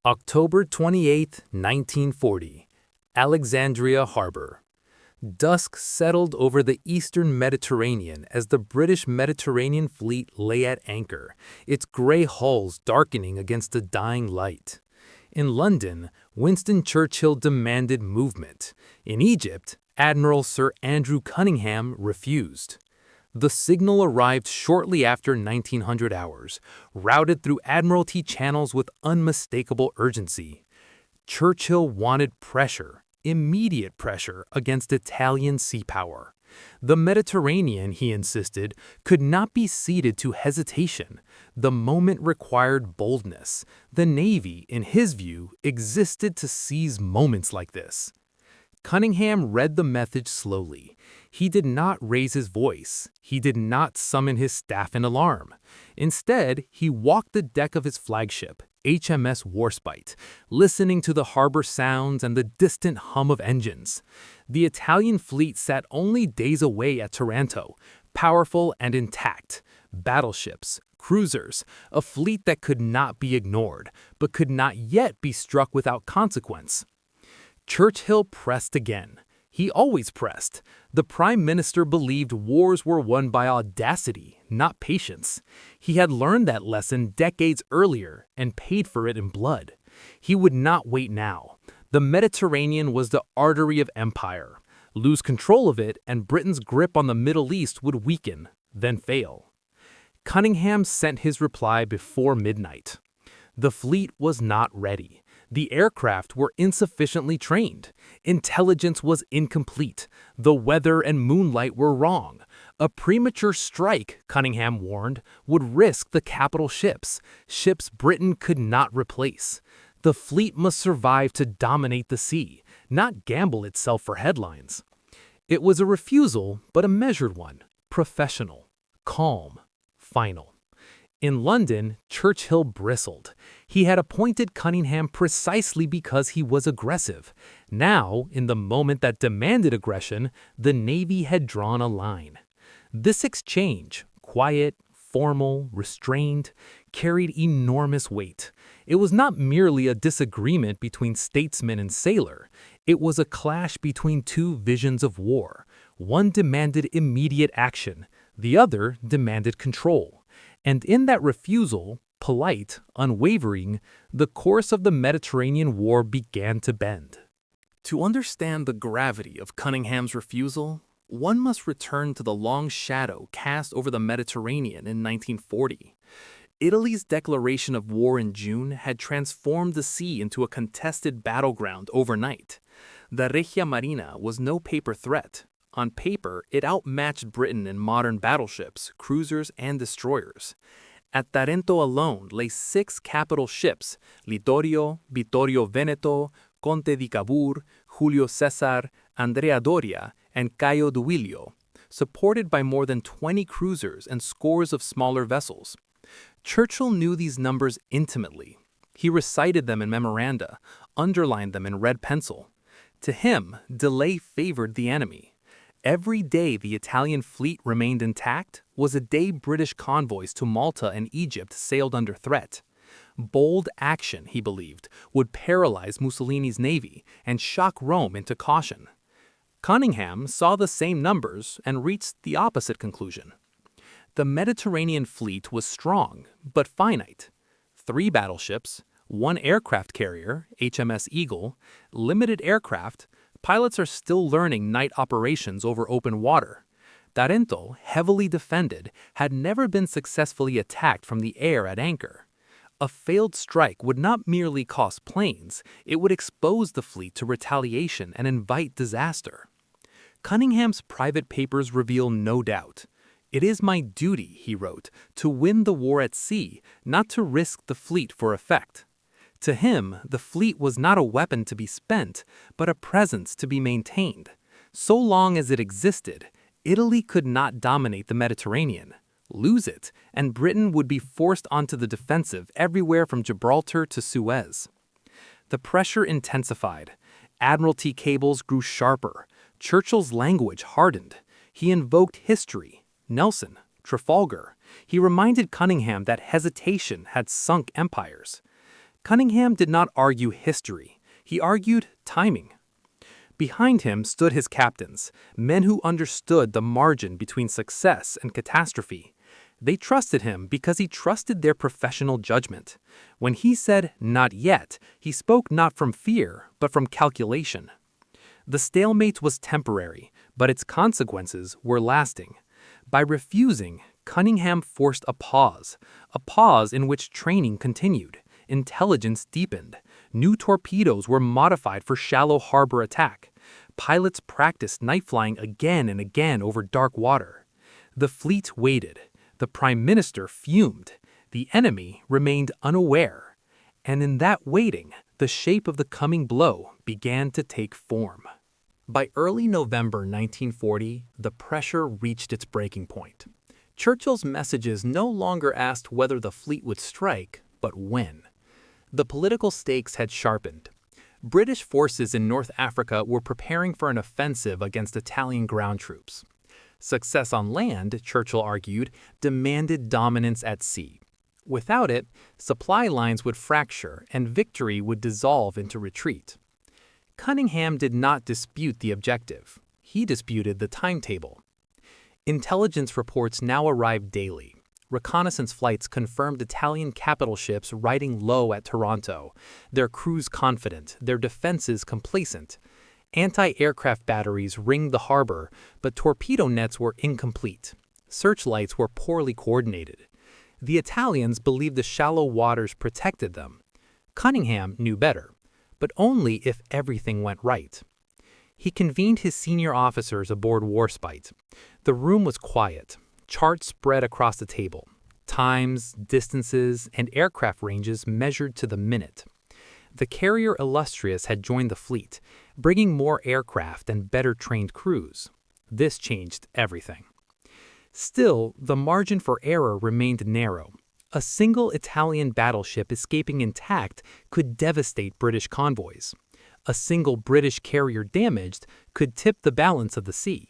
October 28, 1940, Alexandria Harbor. Dusk settled over the eastern Mediterranean as the British Mediterranean fleet lay at anchor, its gray hulls darkening against the dying light. In London, Winston Churchill demanded movement. In Egypt, Admiral Sir Andrew Cunningham refused. The signal arrived shortly after 1900 hours, routed through Admiralty channels with unmistakable urgency. Churchill wanted pressure, immediate pressure against Italian sea power. The Mediterranean, he insisted, could not be ceded to hesitation. The moment required boldness. The Navy, in his view, existed to seize moments like this. Cunningham read the message slowly. He did not raise his voice. He did not summon his staff in alarm. Instead, he walked the deck of his flagship, HMS Warspite, listening to the harbor sounds and the distant hum of engines. The Italian fleet sat only days away at Taranto, powerful and intact. Battleships, cruisers, a fleet that could not be ignored, but could not yet be struck without consequence. Churchill pressed again. He always pressed. The Prime Minister believed wars were won by audacity, not patience. He had learned that lesson decades earlier and paid for it in blood. He would not wait now. The Mediterranean was the artery of empire. Lose control of it, and Britain's grip on the Middle East would weaken, then fail. Cunningham sent his reply before midnight. The fleet was not ready. The aircraft were insufficiently trained. Intelligence was incomplete. The weather and moonlight were wrong. A premature strike, Cunningham warned, would risk the capital ships Britain could not replace. The fleet must survive to dominate the sea, not gamble itself for headlines. It was a refusal, but a measured one, professional, calm, final. In London, Churchill bristled. He had appointed Cunningham precisely because he was aggressive. Now, in the moment that demanded aggression, the Navy had drawn a line. This exchange, quiet, formal, restrained, carried enormous weight. It was not merely a disagreement between statesman and sailor. It was a clash between two visions of war. One demanded immediate action. The other demanded control. And in that refusal, polite, unwavering, the course of the Mediterranean War began to bend. To understand the gravity of Cunningham's refusal, one must return to the long shadow cast over the Mediterranean in 1940. Italy's declaration of war in June had transformed the sea into a contested battleground overnight. The Regia Marina was no paper threat. On paper, it outmatched Britain in modern battleships, cruisers, and destroyers. At Taranto alone lay 6 capital ships: Littorio, Vittorio Veneto, Conte di Cavour, Julio Cesar, Andrea Doria, and Caio Duilio, supported by more than 20 cruisers and scores of smaller vessels. Churchill knew these numbers intimately. He recited them in memoranda, underlined them in red pencil. To him, delay favored the enemy. Every day the Italian fleet remained intact was a day British convoys to Malta and Egypt sailed under threat. Bold action, he believed, would paralyze Mussolini's navy and shock Rome into caution. Cunningham saw the same numbers and reached the opposite conclusion. The Mediterranean fleet was strong, but finite. 3 battleships, 1 aircraft carrier, HMS Eagle, limited aircraft. Pilots are still learning night operations over open water. Taranto, heavily defended, had never been successfully attacked from the air at anchor. A failed strike would not merely cost planes, it would expose the fleet to retaliation and invite disaster. Cunningham's private papers reveal no doubt. "It is my duty," he wrote, "to win the war at sea, not to risk the fleet for effect." To him, the fleet was not a weapon to be spent, but a presence to be maintained. So long as it existed, Italy could not dominate the Mediterranean. Lose it, and Britain would be forced onto the defensive everywhere from Gibraltar to Suez. The pressure intensified. Admiralty cables grew sharper. Churchill's language hardened. He invoked history, Nelson, Trafalgar. He reminded Cunningham that hesitation had sunk empires. Cunningham did not argue history, he argued timing. Behind him stood his captains, men who understood the margin between success and catastrophe. They trusted him because he trusted their professional judgment. When he said, "not yet," he spoke not from fear, but from calculation. The stalemate was temporary, but its consequences were lasting. By refusing, Cunningham forced a pause in which training continued, intelligence deepened, new torpedoes were modified for shallow harbor attack. Pilots practiced night flying again and again over dark water. The fleet waited. The Prime Minister fumed. The enemy remained unaware. And in that waiting, the shape of the coming blow began to take form. By early November 1940, the pressure reached its breaking point. Churchill's messages no longer asked whether the fleet would strike, but when. The political stakes had sharpened. British forces in North Africa were preparing for an offensive against Italian ground troops. Success on land, Churchill argued, demanded dominance at sea. Without it, supply lines would fracture and victory would dissolve into retreat. Cunningham did not dispute the objective. He disputed the timetable. Intelligence reports now arrived daily. Reconnaissance flights confirmed Italian capital ships riding low at Taranto, their crews confident, their defenses complacent. Anti-aircraft batteries ringed the harbor, but torpedo nets were incomplete. Searchlights were poorly coordinated. The Italians believed the shallow waters protected them. Cunningham knew better, but only if everything went right. He convened his senior officers aboard Warspite. The room was quiet. Charts spread across the table. Times, distances, and aircraft ranges measured to the minute. The carrier Illustrious had joined the fleet, bringing more aircraft and better trained crews. This changed everything. Still, the margin for error remained narrow. A single Italian battleship escaping intact could devastate British convoys. A single British carrier damaged could tip the balance of the sea.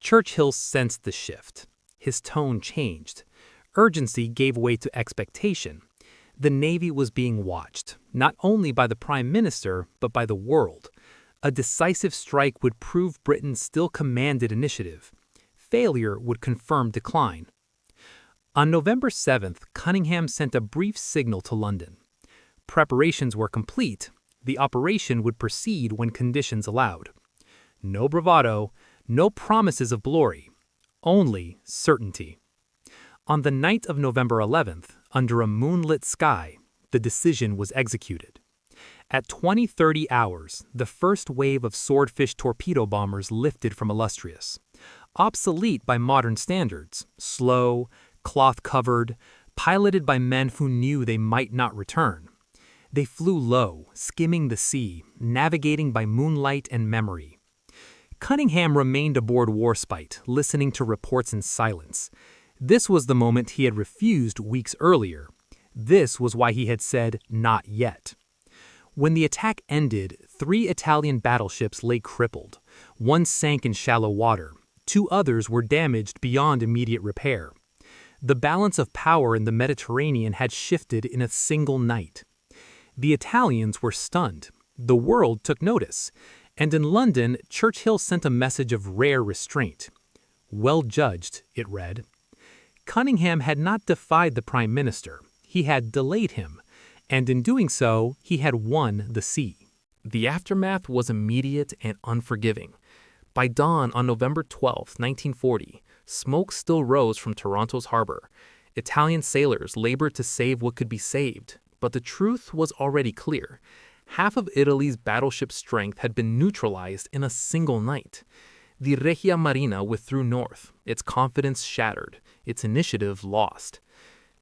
Churchill sensed the shift. His tone changed. Urgency gave way to expectation. The Navy was being watched, not only by the Prime Minister, but by the world. A decisive strike would prove Britain still commanded initiative. Failure would confirm decline. On November 7th, Cunningham sent a brief signal to London. Preparations were complete. The operation would proceed when conditions allowed. No bravado, no promises of glory. Only certainty. On the night of November 11th, under a moonlit sky, the decision was executed. At 20:30 hours, the first wave of Swordfish torpedo bombers lifted from Illustrious. Obsolete by modern standards, slow, cloth-covered, piloted by men who knew they might not return. They flew low, skimming the sea, navigating by moonlight and memory. Cunningham remained aboard Warspite, listening to reports in silence. This was the moment he had refused weeks earlier. This was why he had said, "not yet." When the attack ended, 3 Italian battleships lay crippled. One sank in shallow water. 2 others were damaged beyond immediate repair. The balance of power in the Mediterranean had shifted in a single night. The Italians were stunned. The world took notice. And in London, Churchill sent a message of rare restraint. Well judged, it read. Cunningham had not defied the Prime Minister. He had delayed him. And in doing so, he had won the sea. The aftermath was immediate and unforgiving. By dawn on November 12, 1940, smoke still rose from Taranto's harbor. Italian sailors labored to save what could be saved, but the truth was already clear. Half of Italy's battleship strength had been neutralized in a single night. The Regia Marina withdrew north, its confidence shattered, its initiative lost.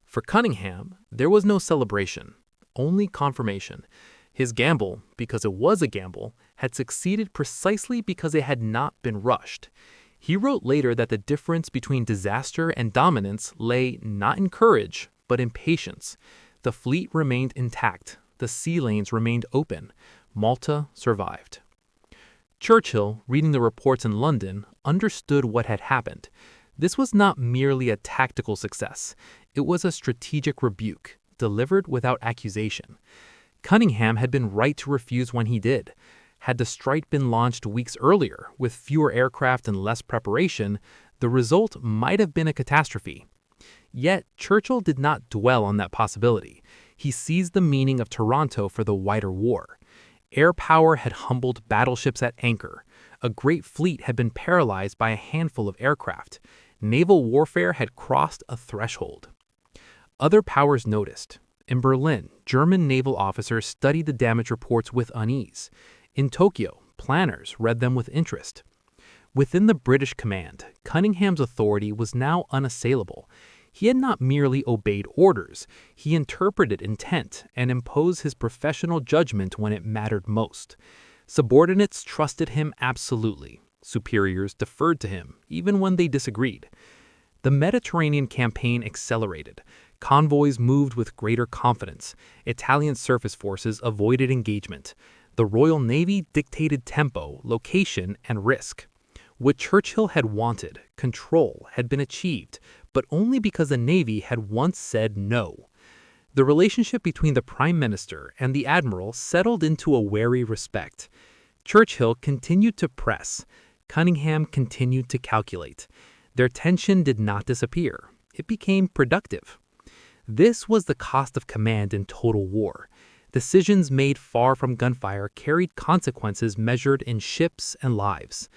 For Cunningham, there was no celebration, only confirmation. His gamble, because it was a gamble, had succeeded precisely because it had not been rushed. He wrote later that the difference between disaster and dominance lay not in courage, but in patience. The fleet remained intact. The sea lanes remained open. Malta survived. Churchill, reading the reports in London, understood what had happened. This was not merely a tactical success. It was a strategic rebuke. delivered without accusation. Cunningham had been right to refuse when he did. Had the strike been launched weeks earlier, with fewer aircraft and less preparation, the result might have been a catastrophe. Yet, Churchill did not dwell on that possibility. He seized the meaning of Taranto for the wider war. Air power had humbled battleships at anchor. A great fleet had been paralyzed by a handful of aircraft. Naval warfare had crossed a threshold. Other powers noticed. In Berlin, German naval officers studied the damage reports with unease. In Tokyo, planners read them with interest. Within the British command, Cunningham's authority was now unassailable. He had not merely obeyed orders, he interpreted intent and imposed his professional judgment when it mattered most. Subordinates trusted him absolutely. Superiors deferred to him, even when they disagreed. The Mediterranean campaign accelerated. Convoys moved with greater confidence. Italian surface forces avoided engagement. The Royal Navy dictated tempo, location, and risk. What Churchill had wanted, control, had been achieved, but only because the Navy had once said no. The relationship between the Prime Minister and the Admiral settled into a wary respect. Churchill continued to press. Cunningham continued to calculate. Their tension did not disappear. It became productive. This was the cost of command in total war. Decisions made far from gunfire carried consequences measured in ships and lives.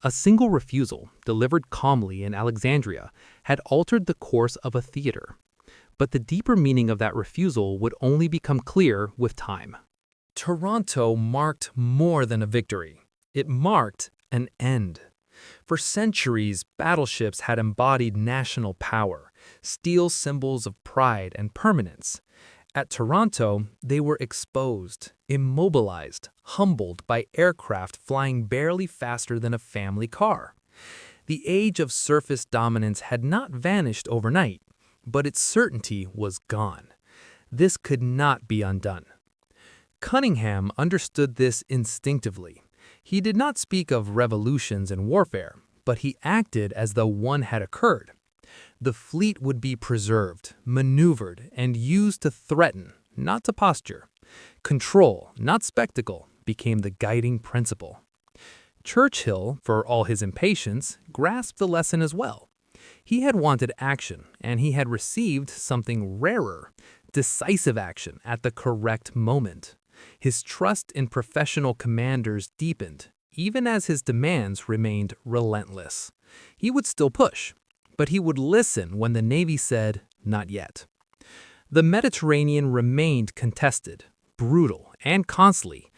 A single refusal, delivered calmly in Alexandria, had altered the course of a theater. But the deeper meaning of that refusal would only become clear with time. Taranto marked more than a victory. It marked an end. For centuries, battleships had embodied national power, steel symbols of pride and permanence. At Taranto, they were exposed, immobilized, humbled by aircraft flying barely faster than a family car. The age of surface dominance had not vanished overnight, but its certainty was gone. This could not be undone. Cunningham understood this instinctively. He did not speak of revolutions in warfare, but he acted as though one had occurred. The fleet would be preserved, maneuvered, and used to threaten, not to posture. Control, not spectacle, became the guiding principle. Churchill, for all his impatience, grasped the lesson as well. He had wanted action, and he had received something rarer, decisive action at the correct moment. His trust in professional commanders deepened, even as his demands remained relentless. He would still push, but he would listen when the Navy said, "Not yet." The Mediterranean remained contested, brutal, and costly,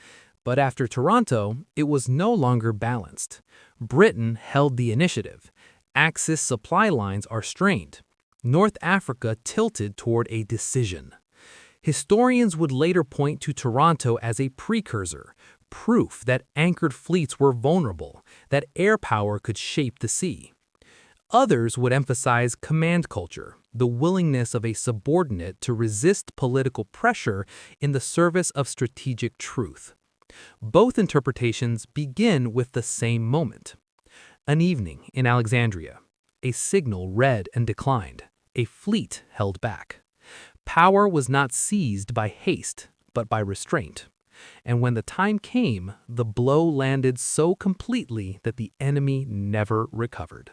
but after Taranto, it was no longer balanced. Britain held the initiative. Axis supply lines are strained. North Africa tilted toward a decision. Historians would later point to Taranto as a precursor, proof that anchored fleets were vulnerable, that air power could shape the sea. Others would emphasize command culture, the willingness of a subordinate to resist political pressure in the service of strategic truth. Both interpretations begin with the same moment. An evening in Alexandria. A signal read and declined. A fleet held back. Power was not seized by haste, but by restraint. And when the time came, the blow landed so completely that the enemy never recovered.